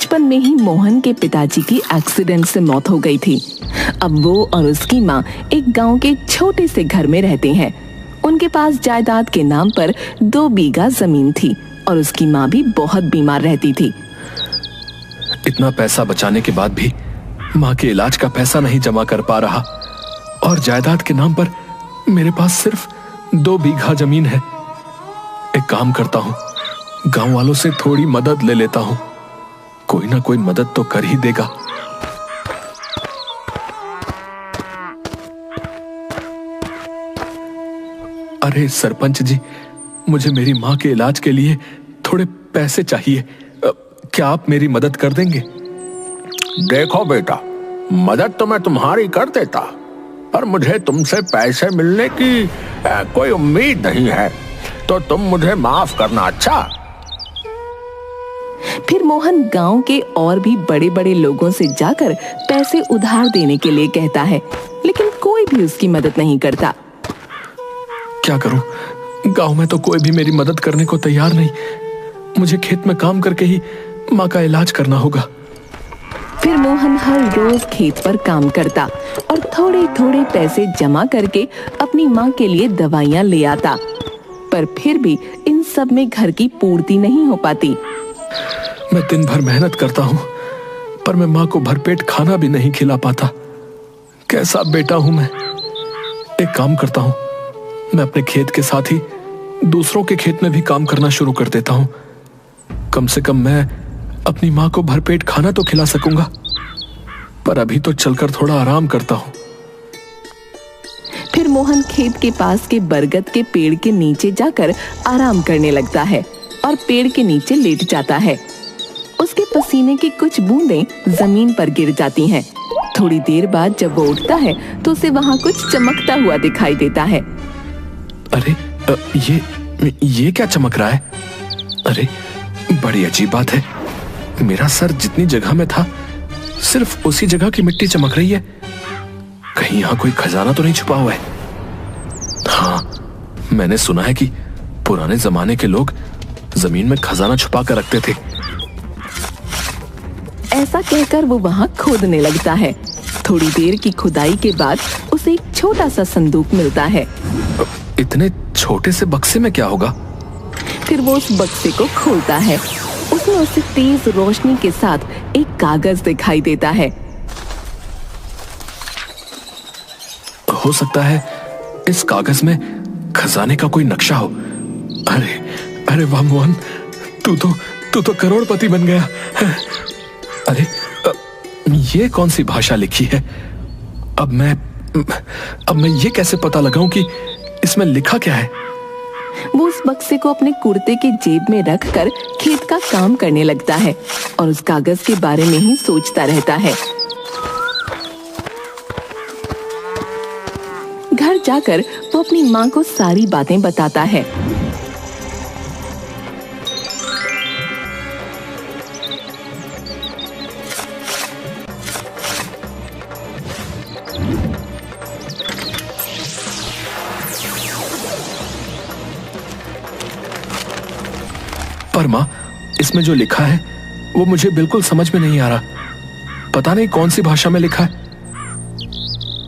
बचपन में ही मोहन के पिताजी की एक्सीडेंट से मौत हो गई थी। अब वो और उसकी माँ एक गांव के छोटे से घर में रहते हैं। उनके पास जायदाद के नाम पर 2 बीघा जमीन थी और उसकी माँ भी बहुत बीमार रहती थी। इतना पैसा बचाने के बाद भी माँ के इलाज का पैसा नहीं जमा कर पा रहा और जायदाद के नाम पर मेरे पास सिर्फ 2 बीघा जमीन है। एक काम करता हूँ, गांव वालों से थोड़ी मदद ले लेता हूँ, कोई ना कोई मदद तो कर ही देगा। अरे सरपंच जी, मुझे मेरी माँ के इलाज के लिए थोड़े पैसे चाहिए, क्या आप मेरी मदद कर देंगे? देखो बेटा, मदद तो मैं तुम्हारी कर देता, पर मुझे तुमसे पैसे मिलने की कोई उम्मीद नहीं है, तो तुम मुझे माफ करना। अच्छा। फिर मोहन गांव के और भी बड़े बड़े लोगों से जाकर पैसे उधार देने के लिए कहता है, लेकिन कोई भी उसकी मदद नहीं करता। क्या करूं? गांव में तो कोई भी मेरी मदद करने को तैयार नहीं। मुझे खेत में काम करके ही माँ का इलाज करना होगा। फिर मोहन हर रोज खेत पर काम करता और थोड़े थोड़े पैसे जमा करके अपनी माँ के लिए दवाइयाँ ले आता, पर फिर भी इन सब में घर की पूर्ति नहीं हो पाती। मैं दिन भर मेहनत करता हूँ, पर मैं माँ को भरपेट खाना भी नहीं खिला पाता। कैसा बेटा हूँ मैं। एक काम करता हूँ, मैं अपने खेत के साथ ही दूसरों के खेत में भी काम करना शुरू कर देता हूँ। कम से कम मैं अपनी माँ को भरपेट खाना तो खिला सकूंगा, पर अभी तो चलकर थोड़ा आराम करता हूँ। फिर मोहन खेत के पास के बरगद के पेड़ के नीचे जाकर आराम करने लगता है और पेड़ के नीचे लेट जाता है। उसके पसीने की कुछ बूंदें जमीन पर गिर जाती हैं। थोड़ी देर बाद जब वो उठता है तो उसे वहाँ कुछ चमकता हुआ दिखाई देता है। अरे ये क्या चमक रहा है? अरे बड़ी अजीब बात है, मेरा सर जितनी जगह में था सिर्फ उसी जगह की मिट्टी चमक रही है। कहीं यहाँ कोई खजाना तो नहीं छुपा हुआ है? हाँ, मैंने सुना है कि पुराने जमाने के लोग जमीन में खजाना छुपा कर रखते थे। ऐसा कहकर वो वहाँ खोदने लगता है। थोड़ी देर की खुदाई के बाद उसे एक छोटा सा संदूक मिलता है। इतने छोटे से बक्से में क्या होगा? फिर वो उस बक्से को खोलता है। उसमें उसे तेज रोशनी के साथ एक कागज दिखाई देता है। हो सकता है इस कागज में खजाने का कोई नक्शा हो। अरे अरे वाह मोहन, तू तो करोड़पति बन गया। अरे ये कौन सी भाषा लिखी है? अब मैं ये कैसे पता लगाऊं कि इसमें लिखा क्या है? वो उस बक्से को अपने कुर्ते के जेब में रखकर खेत का काम करने लगता है और उस कागज के बारे में ही सोचता रहता है। घर जाकर वो अपनी माँ को सारी बातें बताता है। पर माँ, इसमें जो लिखा है वो मुझे बिल्कुल समझ में नहीं आ रहा। पता नहीं कौन सी भाषा में लिखा है।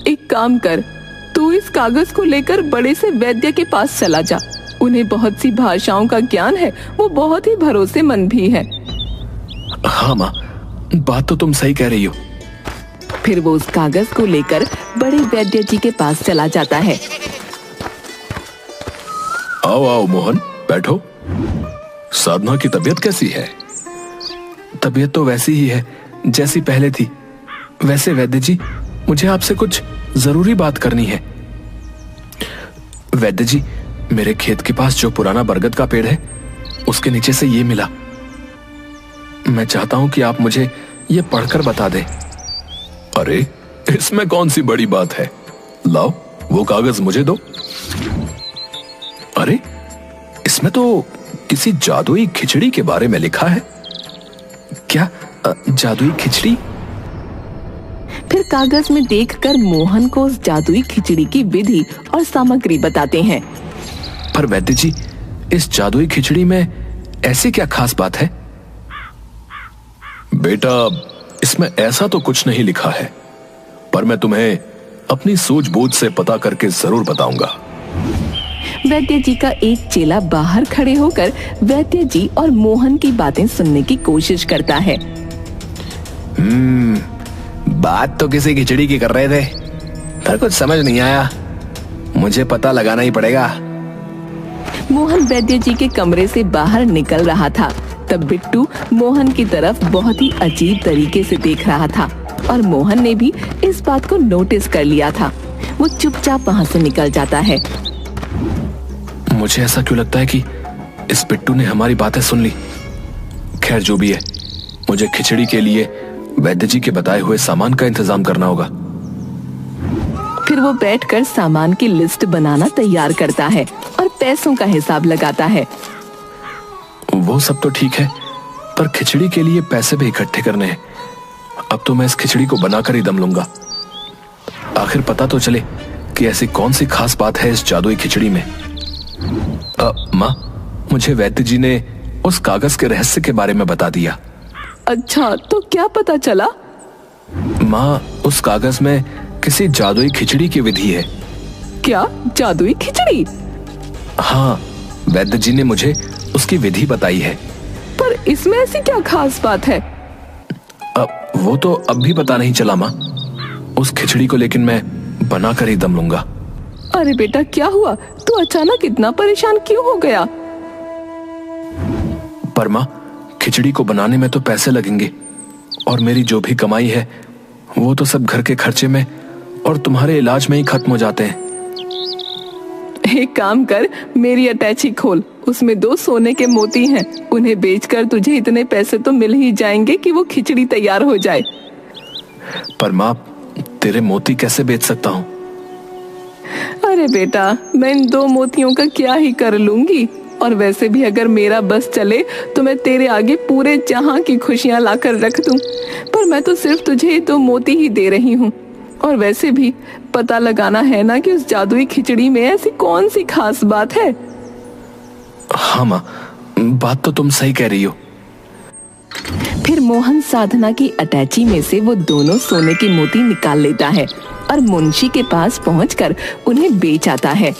एक काम कर, तू इस कागज को लेकर बड़े से वैद्य के पास चला जा। उन्हें बहुत सी भाषाओं का ज्ञान है, वो बहुत ही भरोसेमंद भी है। हाँ माँ, बात तो तुम सही कह रही हो। फिर वो उस कागज को लेकर बड़े वैद्य जी के पास चला जाता है। आओ आओ मोहन, बैठो। साधना की तबीयत कैसी है? तबीयत तो वैसी ही है जैसी पहले थी। वैसे वैद्य जी, मुझे आपसे कुछ जरूरी बात करनी है। वैद्य जी, मेरे खेत के पास जो पुराना बरगद का पेड़ है उसके नीचे से ये मिला। मैं चाहता हूं कि आप मुझे ये पढ़कर बता दें। अरे इसमें कौन सी बड़ी बात है, लाओ वो कागज मुझे दो। अरे इसमें तो किसी जादुई खिचड़ी के बारे में लिखा है। क्या जादुई खिचड़ी? फिर कागज में देखकर मोहन को उस जादुई खिचड़ी की विधि और सामग्री बताते हैं। पर वैद्य जी, इस जादुई खिचड़ी में ऐसी क्या खास बात है? बेटा, इसमें ऐसा तो कुछ नहीं लिखा है, पर मैं तुम्हें अपनी सूझबूझ से पता करके जरूर बताऊंगा। वैद्य जी का एक चेला बाहर खड़े होकर वैद्य जी और मोहन की बातें सुनने की कोशिश करता है। बात तो किसी खिचड़ी की कर रहे थे, पर कुछ समझ नहीं आया। मुझे पता लगाना ही पड़ेगा। मोहन वैद्य जी के कमरे से बाहर निकल रहा था, तब बिट्टू मोहन की तरफ बहुत ही अजीब तरीके से देख रहा था और मोहन ने भी इस बात को नोटिस कर लिया था। वो चुपचाप वहाँ से निकल जाता है। मुझे ऐसा क्यों लगता है कि इस बिट्टू ने हमारी बातें सुन ली। खैर, जो भी है, मुझे खिचड़ी के लिए वैद्य जी के बताए हुए सामान का इंतजाम करना होगा। फिर वो बैठकर सामान की लिस्ट बनाना तैयार करता है और पैसों का हिसाब लगाता है। वो सब तो ठीक है, पर खिचड़ी के लिए पैसे भी इकट्ठे करने हैं। अब तो मैं इस खिचड़ी को बनाकर ही दम लूंगा। आखिर पता तो चले कि ऐसी कौन सी खास बात है इस जादुई खिचड़ी में। माँ, मुझे वैद्य जी ने उस कागज के रहस्य के बारे में बता दिया। अच्छा, तो क्या पता चला? माँ, उस कागज में किसी जादुई खिचड़ी की विधि है। क्या जादुई खिचड़ी? हाँ, वैद्य जी ने मुझे उसकी विधि बताई है। पर इसमें ऐसी क्या खास बात है? वो तो अब भी पता नहीं चला माँ। उस खिचड़ी को लेकिन मैं बनाकर ही दम लूंगा। अरे बेटा, क्या हुआ? तू अचानक इतना परेशान क्यों हो गया? पर माँ, खिचड़ी को बनाने में तो पैसे लगेंगे और मेरी जो भी कमाई है वो तो सब घर के खर्चे में और तुम्हारे इलाज में ही खत्म हो जाते हैं। एक काम कर, मेरी अटैची खोल, उसमें 2 सोने के मोती हैं। उन्हें बेचकर तुझे इतने पैसे तो मिल ही जाएंगे कि वो खिचड़ी तैयार हो जाए। पर माँ, तेरे मोती कैसे बेच सकता हूँ? अरे बेटा, मैं इन 2 मोतियों का क्या ही कर लूंगी। और वैसे भी अगर मेरा बस चले तो मैं तेरे आगे पूरे जहां की खुशियां लाकर रख दूं। पर मैं तो सिर्फ तुझे 2 मोती ही दे रही हूँ। और वैसे भी पता लगाना है ना कि उस जादुई खिचड़ी में ऐसी कौन सी खास बात है। हाँ माँ, बात तो तुम सही कह रही हो। फिर मोहन साधना की अटैची में से वो दोनों सोने के मोती निकाल लेता है और मुंशी के पास पहुंचकर उन्हें बेच आता है।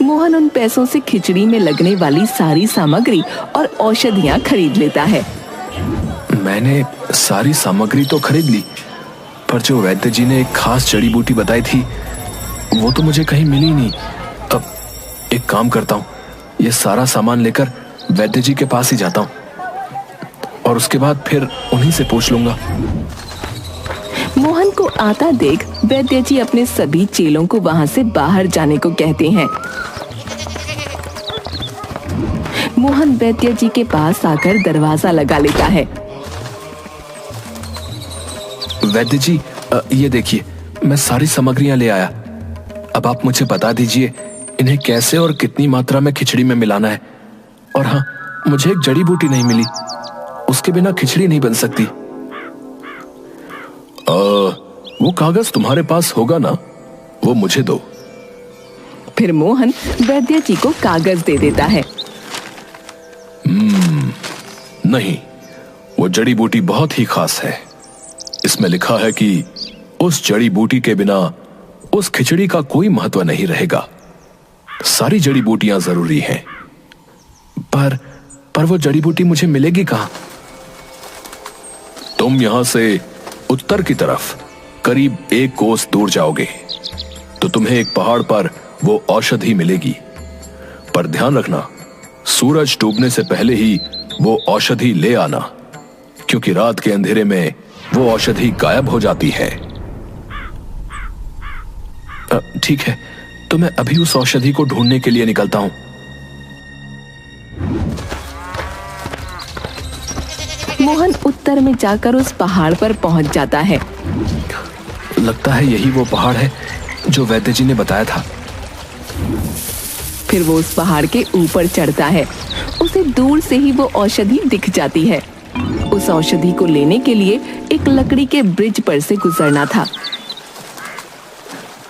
मोहन उन पैसों से खिचड़ी में लगने वाली सारी सामग्री और औषधियां खरीद लेता है। मैंने सारी सामग्री तो खरीद ली, पर जो वैद्य जी ने एक खास जड़ी बूटी बताई थी वो तो मुझे कहीं मिली नहीं। अब एक काम करता हूँ, ये सारा सामान लेकर वैद्य जी के पास ही जाता हूँ और उसके बाद फिर उन्हीं से पूछ लूंगा। मोहन को आता देख वैद्य जी अपने सभी चेलों को वहां से बाहर जाने को कहते हैं। मोहन वैद्य जी के पास आकर दरवाजा लगा लेता है। वैद्य जी, ये देखिए, मैं सारी सामग्रियां ले आया। अब आप मुझे बता दीजिए इन्हें कैसे और कितनी मात्रा में खिचड़ी में मिलाना है। और हाँ, मुझे एक जड़ी बूटी नहीं मिली, उसके बिना खिचड़ी नहीं बन सकती। वो कागज तुम्हारे पास होगा ना, वो मुझे दो। फिर मोहन वैद्य जी को कागज दे देता है। नहीं, वो जड़ी बूटी बहुत ही खास है। इसमें लिखा है कि उस जड़ी बूटी के बिना उस खिचड़ी का कोई महत्व नहीं रहेगा। सारी जड़ी बूटियां जरूरी हैं। पर वो जड़ी बूटी मुझे मिलेगी कहां? तुम यहां से उत्तर की तरफ करीब 1 कोस दूर जाओगे तो तुम्हें एक पहाड़ पर वो औषधि मिलेगी। पर ध्यान रखना, सूरज डूबने से पहले ही वो औषधि ले आना, क्योंकि रात के अंधेरे में वो औषधि गायब हो जाती है। ठीक है, तो मैं अभी उस औषधि को ढूंढने के लिए निकलता हूं। मोहन उत्तर में जाकर उस पहाड़ पर पहुंच जाता है। लगता है यही वो पहाड़ है जो वैद्य जी ने बताया था। फिर वो उस पहाड़ के ऊपर चढ़ता है। उसे दूर से ही वो औषधि दिख जाती है। उस औषधि को लेने के लिए एक लकड़ी के ब्रिज पर से गुजरना था।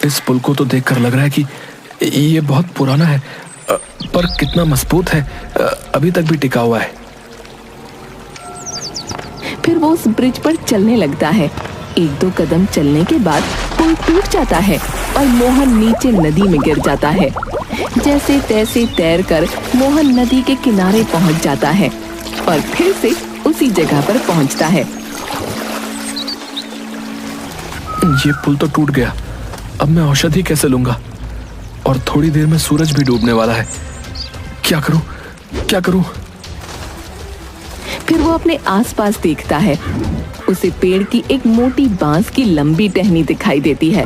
इस पुल को तो देखकर लग रहा है कि ये बहुत पुराना है, पर कितना मजबूत है, अभी तक भी टिका हुआ है। फिर वो उस ब्रिज पर चलने लगता है। एक दो कदम चलने के बाद पुल टूट जाता है और मोहन नीचे नदी में गिर जाता है। जैसे तैसे तैरकर मोहन नदी के किनारे पहुंच जाता है और फिर से उसी जगह पर पहुंचता है। ये पुल तो टूट गया, अब मैं औषधि कैसे लूंगा? और थोड़ी देर में सूरज भी डूबने वाला है। क्या करूं, क्या करूं? फिर वो अपने आसपास देखता है। उसे पेड़ की एक मोटी बांस की लंबी टहनी दिखाई देती है।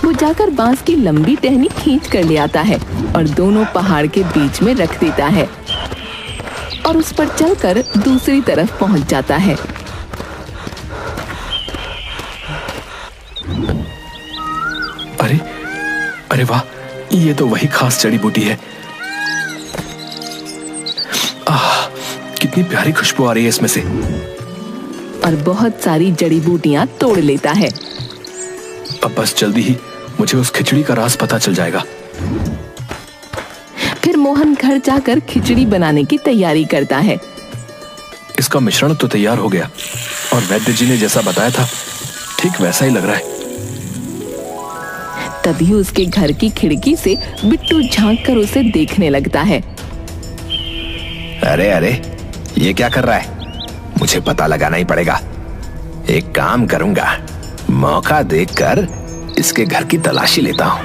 वो जाकर बांस की लंबी टहनी खींच कर ले आता है और दोनों पहाड़ के बीच में रख देता है और उस पर चलकर दूसरी तरफ पहुंच जाता है। अरे अरे वाह, ये तो वही खास जड़ी बूटी है। कितनी प्यारी खुशबू आ रही है इसमें से। और बहुत सारी जड़ी बूटियां तोड़ लेता है। अब बस जल्दी ही मुझे उस खिचड़ी का राज पता चल जाएगा। फिर मोहन घर जाकर खिचड़ी बनाने की तैयारी करता है। इसका मिश्रण तो तैयार हो गया और वैद्य जी ने जैसा बताया था ठीक वैसा ही लग रहा है। तभी उसके घर की खिड़की से बिट्टू झांक कर उसे देखने लगता है। अरे अरे, ये क्या कर रहा है? मुझे पता लगाना ही पड़ेगा। एक काम करूंगा, मौका देखकर इसके घर की तलाशी लेता हूं।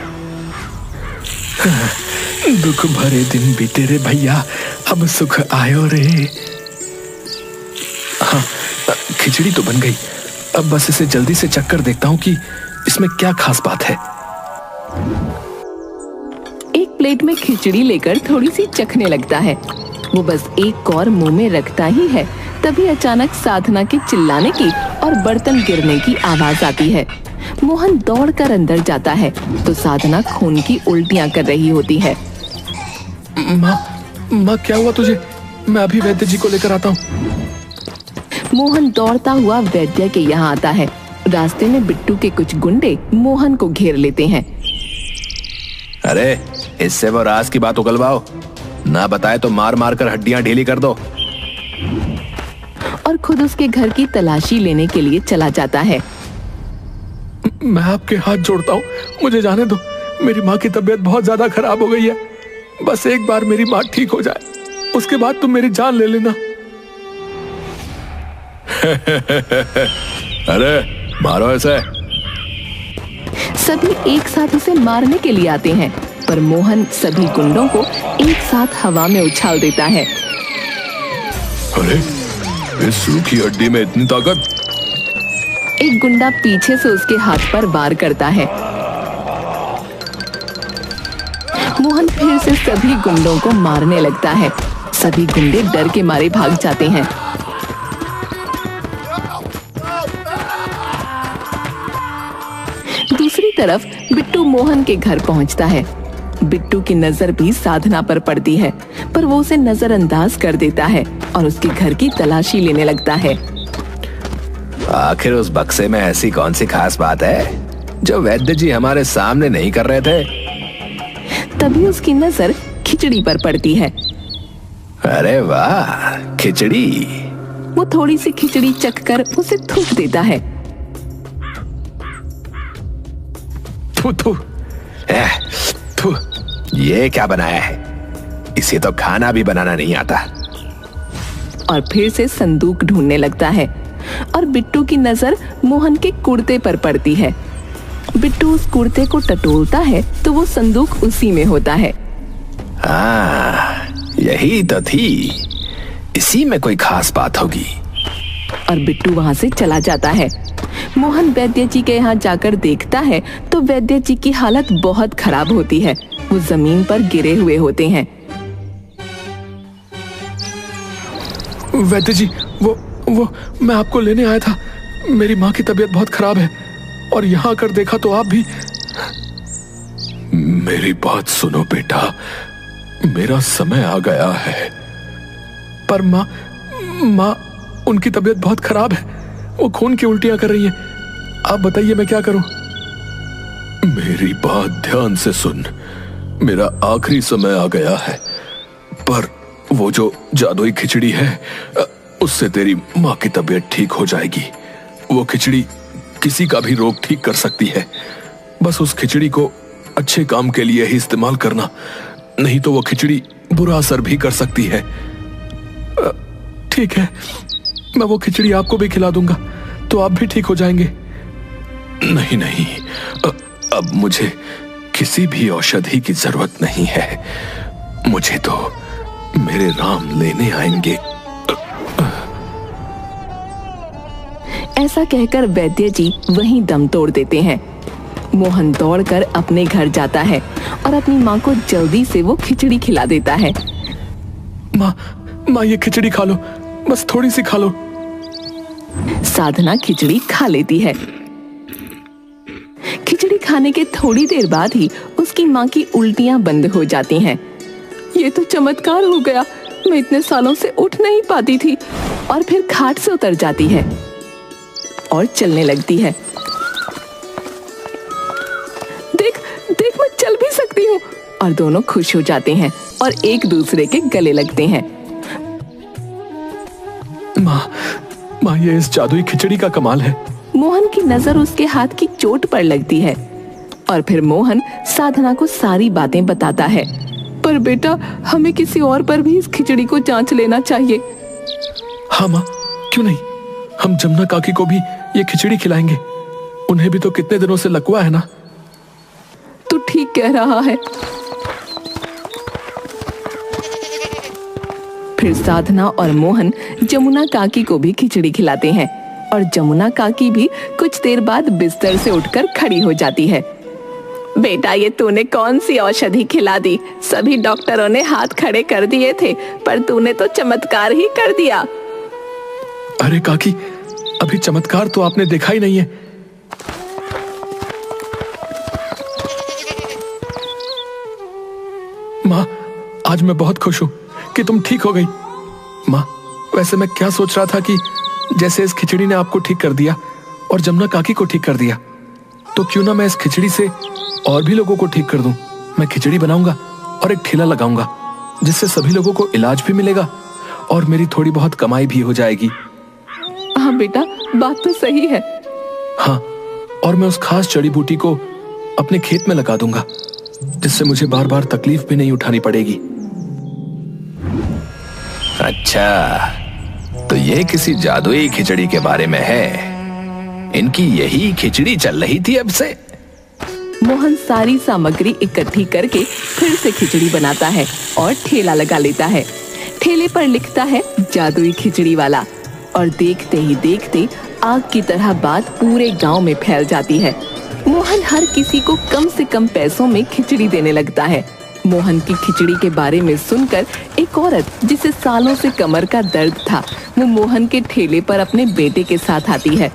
दुख भरे दिन बीते रे भैया, अब सुख आयो रे। हाँ, खिचड़ी तो बन गई। अब बस इसे जल्दी से चख कर देखता हूँ कि इसमें क्या खास बात है। एक प्लेट में खिचड़ी लेकर थोड़ी सी चखने लगता है। वो बस एक और मुंह में रखता ही है, तभी अचानक साधना के चिल्लाने की और बर्तन गिरने की आवाज आती है। मोहन दौड़कर अंदर जाता है तो साधना खून की उल्टियां कर रही होती है। माँ, क्या हुआ तुझे? मैं अभी वैद्य जी को लेकर आता हूँ। मोहन दौड़ता हुआ वैद्य के यहाँ आता है। रास्ते में बिट्टू के कुछ गुंडे मोहन को घेर लेते हैं। अरे, इससे वो राज की बात उगलवाओ, ना बताए तो मार मार कर हड्डियां ढीली कर दो। और खुद उसके घर की तलाशी लेने के लिए चला जाता है। मैं आपके हाथ जोड़ता हूँ, मुझे जाने दो। मेरी माँ की तबीयत बहुत ज्यादा खराब हो गई है। बस एक बार मेरी माँ ठीक हो जाए, उसके बाद तुम मेरी जान ले लेना। अरे मारो ऐसे। सभी एक साथ उसे मारने के लिए आते हैं, पर मोहन सभी गुंडों को एक साथ हवा में उछाल देता है। अरे, इस सूखी हड्डी में इतनी ताकत! एक गुंडा पीछे से उसके हाथ पर वार करता है। मोहन फिर से सभी गुंडों को मारने लगता है। सभी गुंडे डर के मारे भाग जाते हैं। दूसरी तरफ बिट्टू मोहन के घर पहुंचता है। बिट्टू की नजर भी साधना पर पड़ती है, पर वो उसे नजरअंदाज कर देता है और उसके घर की तलाशी लेने लगता है। आखिर उस बक्से में ऐसी कौन सी खास बात है जो वैद्य जी हमारे सामने नहीं कर रहे थे? तभी उसकी नजर खिचड़ी पर पड़ती है। अरे वाह, खिचड़ी! वो थोड़ी सी खिचड़ी चखकर उसे थूक देता है। थू थू, थू, ये क्या बनाया है? इसे तो खाना भी बनाना नहीं आता। और फिर से संदूक ढूंढने लगता है और बिट्टू की नजर मोहन के कुर्ते पर पड़ती है। बिट्टू उस कुर्ते को टटोलता है तो वो संदूक उसी में होता है। यही तो थी, इसी में कोई खास बात होगी। और बिट्टू वहां से चला जाता है। मोहन वैद्य जी के यहाँ जाकर देखता है तो वैद्य जी की हालत बहुत खराब होती है। वो जमीन पर गिरे हुए होते हैं। वैद्य जी, वो मैं आपको लेने आया था। मेरी माँ की तबीयत बहुत खराब है और यहाँ आकर देखा तो आप भी। मेरी बात सुनो बेटा, मेरा समय आ गया है। पर माँ उनकी तबीयत बहुत खराब है। वो खून की उल्टियां कर रही हैं। आप बताइए मैं क्या करूं? मेरी बात ध्यान से सुन, मेरा आखिरी समय आ गया है। पर वो जो जादुई खिचड़ी है उससे तेरी माँ की तबीयत ठीक हो जाएगी। वो खिचड़ी किसी का भी रोग ठीक कर सकती है। बस उस खिचड़ी को अच्छे काम के लिए ही इस्तेमाल करना, नहीं तो वो खिचड़ी बुरा असर भी कर सकती है। ठीक है, मैं वो खिचड़ी आपको भी खिला दूंगा तो आप भी ठीक हो जाएंगे। नहीं नहीं, अब मुझे किसी भी औषधि की जरूरत नहीं है। मुझे तो मेरे राम लेने आएंगे। ऐसा कहकर वैद्य जी वहीं दम तोड़ देते हैं। मोहन दौड़कर अपने घर जाता है और अपनी माँ को जल्दी से वो खिचड़ी खिला देता है। माँ ये खिचड़ी खा लो, बस थोड़ी सी खा लो। साधना खिचड़ी खा लेती है। खिचड़ी खाने के थोड़ी देर बाद ही उसकी माँ की उल्टियां बंद हो जाती हैं। ये तो चमत्कार हो गया, मैं इतने सालों से उठ नहीं पाती थी। और फिर खाट से उतर जाती है और चलने लगती है। देख देख, मैं चल भी सकती हूँ। और दोनों खुश हो जाते हैं और एक दूसरे के गले लगते हैं। माँ ये इस जादुई खिचड़ी का कमाल है। मोहन की नजर उसके हाथ की चोट पर लगती है और फिर मोहन साधना को सारी बातें बताता है। पर बेटा, हमें किसी और पर भी इस खिचड़ी को जांच लेना चाहिए। हाँ माँ, क्यों नहीं, हम जमुना काकी को भी ये खिचड़ी खिलाएंगे। उन्हें भी तो कितने दिनों से लकवा है ना। तू ठीक कह रहा है। फिर साधना और मोहन जमुना काकी को भी खिचड़ी खिलाते हैं और जमुना काकी भी कुछ देर बाद बिस्तर से उठकर खड़ी हो जाती है। बेटा, ये तूने कौन सी औषधि खिला दी? सभी डॉक्टरों ने हाथ खड़े कर दिए थे, पर तूने तो चमत्कार ही कर दिया। अरे काकी, अभी चमत्कार तो आपने देखा ही नहीं है। माँ, आज मैं बहुत खुश हूँ कि तुम ठीक हो गई। माँ, वैसे मैं क्या सोच रहा था कि जैसे इस खिचड़ी ने आपको ठीक कर दिया और जमुना काकी को ठीक कर दिया, तो क्यों ना मैं इस खिचड़ी से और भी लोगों को ठीक कर दूं। मैं खिचड़ी बनाऊंगा और एक ठेला लगाऊंगा, जिससे सभी लोगों को इलाज भी मिलेगा और मेरी थोड़ी बहुत कमाई भी हो जाएगी। हाँ बेटा, बात तो सही है। हाँ, और मैं उस खास जड़ी बूटी को अपने खेत में लगा दूंगा, जिससे मुझे बार बार तकलीफ भी नहीं उठानी पड़ेगी। अच्छा, तो ये किसी जादुई खिचड़ी के बारे में है। इनकी यही खिचड़ी चल रही थी अब से। मोहन सारी सामग्री इकट्ठी करके फिर से खिचड़ी बनाता है और ठेला लगा लेता है। ठेले पर लिखता है जादुई खिचड़ी वाला, और देखते ही देखते आग की तरह बात पूरे गांव में फैल जाती है। मोहन हर किसी को कम से कम पैसों में खिचड़ी देने लगता है। मोहन की खिचड़ी के बारे में सुनकर एक औरत, जिसे सालों से कमर का दर्द था, वो मोहन के ठेले पर अपने बेटे के साथ आती है।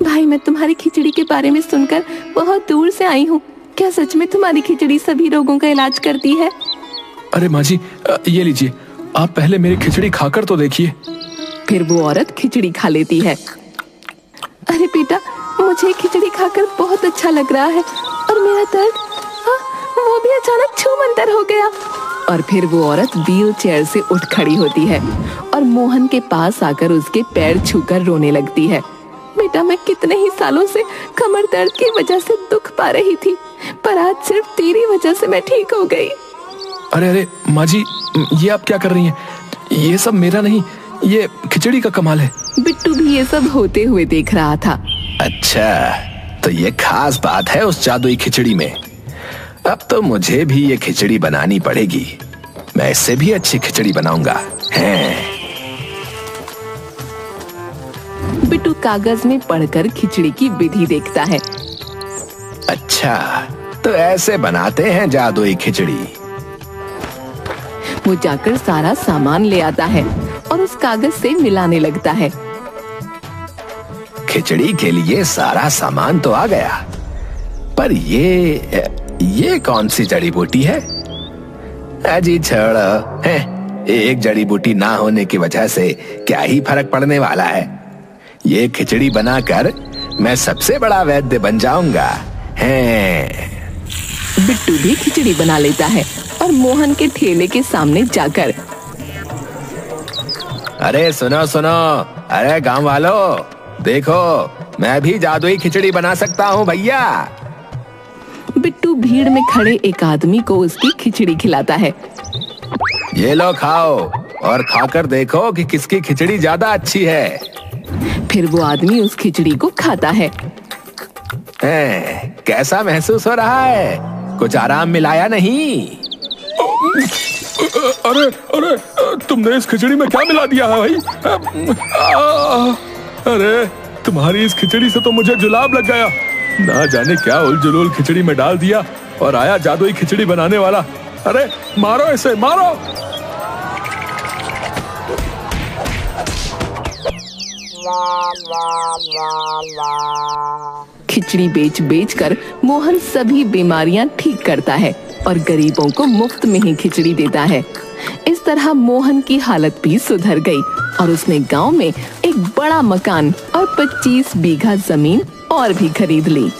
भाई, मैं तुम्हारी खिचड़ी के बारे में सुनकर बहुत दूर से आई हूँ। क्या सच में तुम्हारी खिचड़ी सभी रोगों का इलाज करती है? अरे माँ जी, ये लीजिए, आप पहले मेरी खिचड़ी खाकर तो देखिए। फिर वो औरत खिचड़ी खा लेती है। अरे बेटा, मुझे खिचड़ी खाकर बहुत अच्छा लग रहा है और मेरा दर्द वो भी अचानक छूमंतर हो गया। और फिर वो औरत व्हील चेयर से उठ खड़ी होती है और मोहन के पास आकर उसके पैर छूकर रोने लगती है। बेटा, मैं कितने ही सालों से कमर दर्द की वजह से दुख पा रही थी, पर आज सिर्फ तेरी वजह से मैं ठीक हो गई। अरे अरे माँ जी, ये आप क्या कर रही हैं? ये सब मेरा नहीं, ये खिचड़ी का कमाल है। बिट्टू भी ये सब होते हुए देख रहा था। अच्छा, तो ये खास बात है उस जादुई खिचड़ी में। अब तो मुझे भी ये खिचड़ी बनानी पड़ेगी। मैं इससे भी अच्छी खिचड़ी बनाऊंगा। बिट्टू कागज में पढ़कर खिचड़ी की विधि देखता है। अच्छा, तो ऐसे बनाते हैं जादुई खिचड़ी। वो जाकर सारा सामान ले आता है और उस कागज से मिलाने लगता है। खिचड़ी के लिए सारा सामान तो आ गया, पर ये कौन सी जड़ी बूटी है? अजी छोड़ो, है एक जड़ी बूटी ना होने की वजह से क्या ही फर्क पड़ने वाला है। ये खिचड़ी बनाकर मैं सबसे बड़ा वैद्य बन जाऊंगा। बिट्टू भी खिचड़ी बना लेता है और मोहन के ठेले के सामने जाकर, अरे सुनो सुनो, अरे गांव वालों देखो, मैं भी जादुई खिचड़ी बना सकता हूँ भैया। बिट्टू भीड़ में खड़े एक आदमी को उसकी खिचड़ी खिलाता है। ये लो खाओ और खाकर देखो कि किसकी खिचड़ी ज्यादा अच्छी है। फिर वो आदमी उस खिचड़ी को खाता है। कैसा महसूस हो रहा है? कुछ आराम मिलाया नहीं? अरे अरे, तुमने इस खिचड़ी में क्या मिला दिया है भाई? अरे तुम्हारी इस खिचड़ी से तो मुझे जुलाब लग गया। ना जाने क्या उलझुल खिचड़ी में डाल दिया और आया जादुई खिचड़ी बनाने वाला। अरे मारो इसे, मारो। खिचड़ी बेच बेच कर मोहन सभी बीमारियां ठीक करता है और गरीबों को मुफ्त में ही खिचड़ी देता है। इस तरह मोहन की हालत भी सुधर गई और उसने गांव में एक बड़ा मकान और 25 बीघा जमीन और भी खरीद ली।